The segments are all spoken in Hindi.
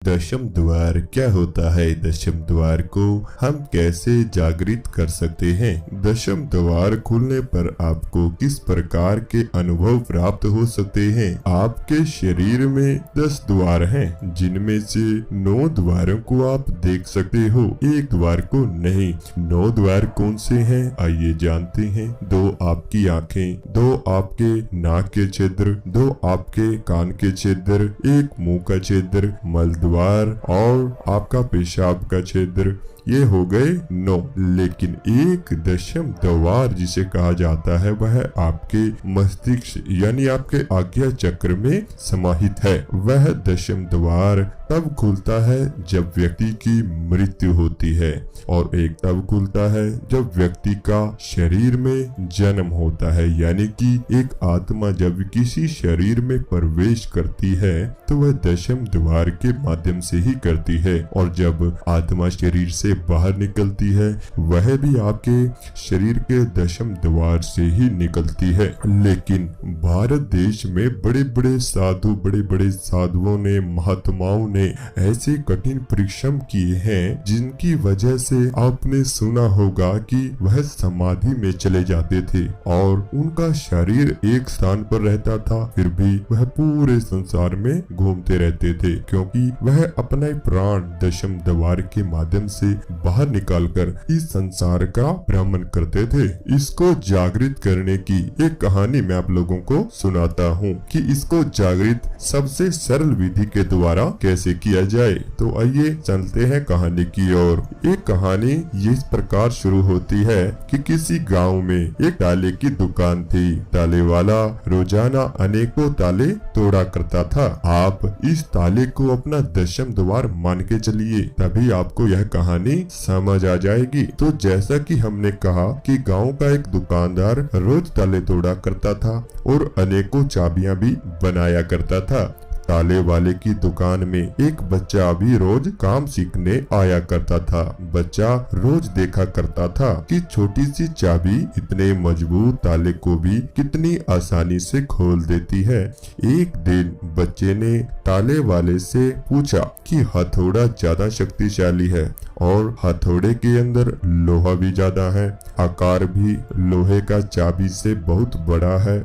दशम द्वार क्या होता है? दशम द्वार को हम कैसे जागृत कर सकते हैं? दशम द्वार खुलने पर आपको किस प्रकार के अनुभव प्राप्त हो सकते हैं? आपके शरीर में 10 द्वार हैं, जिनमें से 9 द्वारों को आप देख सकते हो, एक द्वार को नहीं। 9 द्वार कौन से हैं? आइए जानते हैं। 2 आपकी आंखें, 2 आपके नाक के छिद्र, 2 आपके कान के छिद्र, 1 मुंह का छिद्र, मल द्वार और आपका पेशाब का छिद्र। ये हो गए 9। लेकिन एक दशम द्वार जिसे कहा जाता है वह आपके मस्तिष्क यानी आपके आज्ञा चक्र में समाहित है। वह दशम द्वार तब खुलता है जब व्यक्ति की मृत्यु होती है, और एक तब खुलता है जब व्यक्ति का शरीर में जन्म होता है। यानी कि एक आत्मा जब किसी शरीर में प्रवेश करती है तो वह दशम द्वार के माध्यम से ही करती है, और जब आत्मा शरीर से बाहर निकलती है वह भी आपके शरीर के दशम द्वार से ही निकलती है। लेकिन भारत देश में बड़े बड़े साधुओं ने, महात्माओं ने ऐसे कठिन परिश्रम किए हैं जिनकी वजह से आपने सुना होगा कि वह समाधि में चले जाते थे और उनका शरीर एक स्थान पर रहता था, फिर भी वह पूरे संसार में घूमते रहते थे, क्योंकि वह अपना प्राण दशम द्वार के माध्यम से बाहर निकालकर इस संसार का भ्रमण करते थे। इसको जागृत करने की एक कहानी मैं आप लोगों को सुनाता हूँ कि इसको जागृत सबसे सरल विधि के द्वारा कैसे किया जाए। तो आइए चलते हैं कहानी की ओर। एक कहानी इस प्रकार शुरू होती है कि किसी गांव में एक ताले की दुकान थी। ताले वाला रोजाना अनेकों ताले तोड़ा करता था। आप इस ताले को अपना दशम द्वार मान के चलिए, तभी आपको यह कहानी समझ आ जाएगी। तो जैसा कि हमने कहा कि गांव का एक दुकानदार रोज ताले तोड़ा करता था और अनेकों चाबियां भी बनाया करता था। ताले वाले की दुकान में एक बच्चा भी रोज काम सीखने आया करता था। बच्चा रोज देखा करता था कि छोटी सी चाबी इतने मजबूत ताले को भी कितनी आसानी से खोल देती है। एक दिन बच्चे ने ताले वाले से पूछा कि हथौड़ा ज्यादा शक्तिशाली है और हथौड़े के अंदर लोहा भी ज्यादा है, आकार भी लोहे का चाबी से बहुत बड़ा है,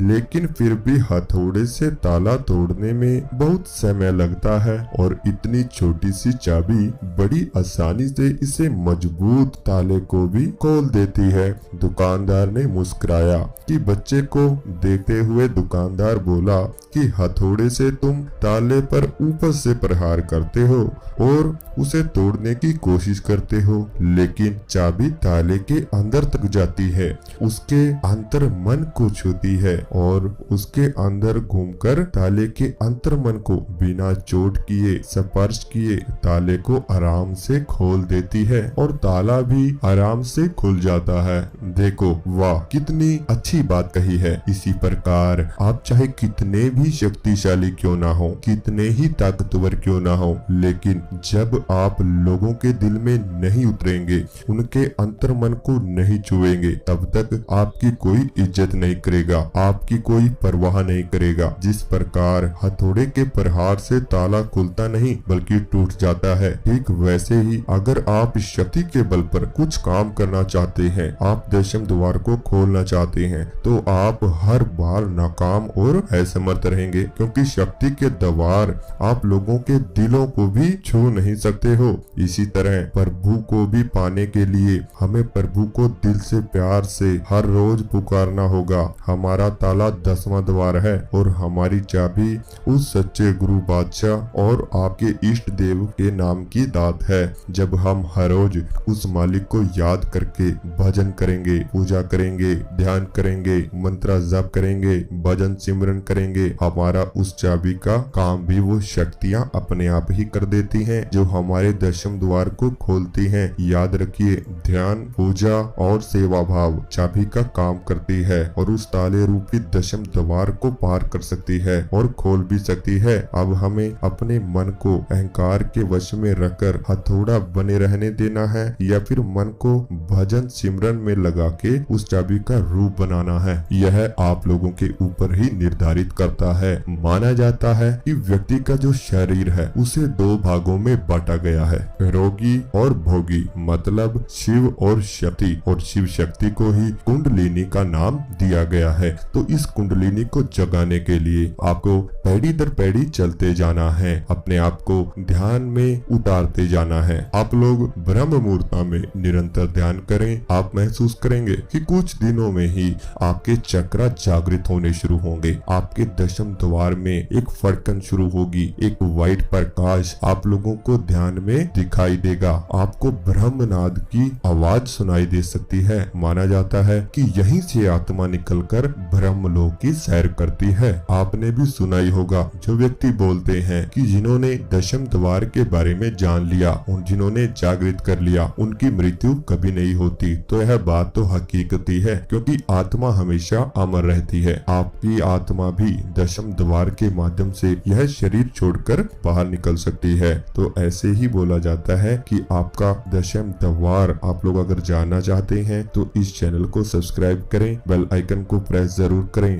लेकिन फिर भी हथौड़े से ताला तोड़ने में बहुत समय लगता है और इतनी छोटी सी चाबी बड़ी आसानी से इसे मजबूत ताले को भी खोल देती है। दुकानदार ने मुस्कुराया कि बच्चे को देखते हुए दुकानदार बोला कि हथौड़े से तुम ताले पर ऊपर से प्रहार करते हो और उसे तोड़ने की कोशिश करते हो, लेकिन चाबी ताले के अंदर तक जाती है, उसके अंतर मन को छूती है और उसके अंदर घूमकर ताले के अंतर मन को बिना चोट किए, स्पर्श किए ताले को आराम से खोल देती है और ताला भी आराम से खुल जाता है। देखो वाह, कितनी अच्छी बात कही है। इसी प्रकार आप चाहे कितने भी शक्तिशाली क्यों ना हो, कितने ही ताकतवर क्यों ना हो, लेकिन जब आप लोगों के दिल में नहीं उतरेंगे, उनके अंतर मन को नहीं छुएंगे, तब तक आपकी कोई इज्जत नहीं करेगा, आपकी कोई परवाह नहीं करेगा। जिस प्रकार हथौड़े के प्रहार से ताला खुलता नहीं बल्कि टूट जाता है, ठीक वैसे ही अगर आप शक्ति के बल पर कुछ काम करना चाहते हैं, आप दशम द्वार को खोलना चाहते हैं, तो आप हर बार नाकाम और असमर्थ रहेंगे, क्योंकि शक्ति के द्वार आप लोगों के दिलों को भी छू नहीं सकते हो। इसी तरह प्रभु को भी पाने के लिए हमें प्रभु को दिल से प्यार से हर रोज पुकारना होगा। हमारा ताला 10वां द्वार है और हमारी चाबी उस सच्चे गुरु बादशाह और आपके इष्ट देव के नाम की दात है। जब हम हर रोज उस मालिक को याद करके भजन करेंगे, पूजा करेंगे, ध्यान करेंगे, मंत्र जाप करेंगे, भजन सिमरन करेंगे, हमारा उस चाबी का काम भी वो शक्तियाँ अपने आप ही कर देती हैं जो हमारे दशम द्वार को खोलती हैं। याद रखिए, ध्यान, पूजा और सेवा भाव चाबी का काम करती है और उस ताले रूपी दशम द्वार को पार कर सकती है और खोल भी सकती है। अब हमें अपने मन को अहंकार के वश में रखकर हथौड़ा बने रहने देना है या फिर मन को भजन सिमरन में लगा के उस चाबी का रूप बनाना है, यह आप लोगों के ऊपर ही निर्धारित करता है। माना जाता है कि व्यक्ति का जो शरीर है उसे दो भागों में बांटा गया है, रोगी और भोगी, मतलब शिव और शक्ति, और शिव शक्ति को ही कुंडलिनी का नाम दिया गया है। तो इस कुंडलिनी को जगाने के लिए आपको पैड़ी दर पैड़ी चलते जाना है, अपने आप को ध्यान में उतारते जाना है। आप लोग ब्रह्म मुहूर्त में निरंतर ध्यान करें, आप महसूस करेंगे कि कुछ दिनों में ही आपके चक्र जागृत होने शुरू होंगे। आपके दशम द्वार में एक फड़कन शुरू होगी, एक व्हाइट प्रकाश आप लोगों को ध्यान में दिखाई देगा। आपको ब्रह्मनाद की आवाज सुनाई दे सकती है। माना जाता है कि यहीं से आत्मा निकलकर ब्रह्मलोक की सैर करती है। आपने भी सुना ही होगा जो व्यक्ति बोलते हैं कि जिन्होंने दशम द्वार के बारे में जान लिया और जिन्होंने जागृत कर लिया उनकी मृत्यु कभी नहीं होती। तो यह बात तो हकीकत ही है, क्योंकि आत्मा हमेशा अमर रहती है। आपकी आत्मा भी दशम द्वार के माध्यम से यह शरीर छोड़कर बाहर निकल सकती है। तो ऐसे ही बोला जाता है कि आपका दशम द्वार आप लोग अगर जानना चाहते हैं तो इस चैनल को सब्सक्राइब करें, बेल आइकन को प्रेस जरूर करें।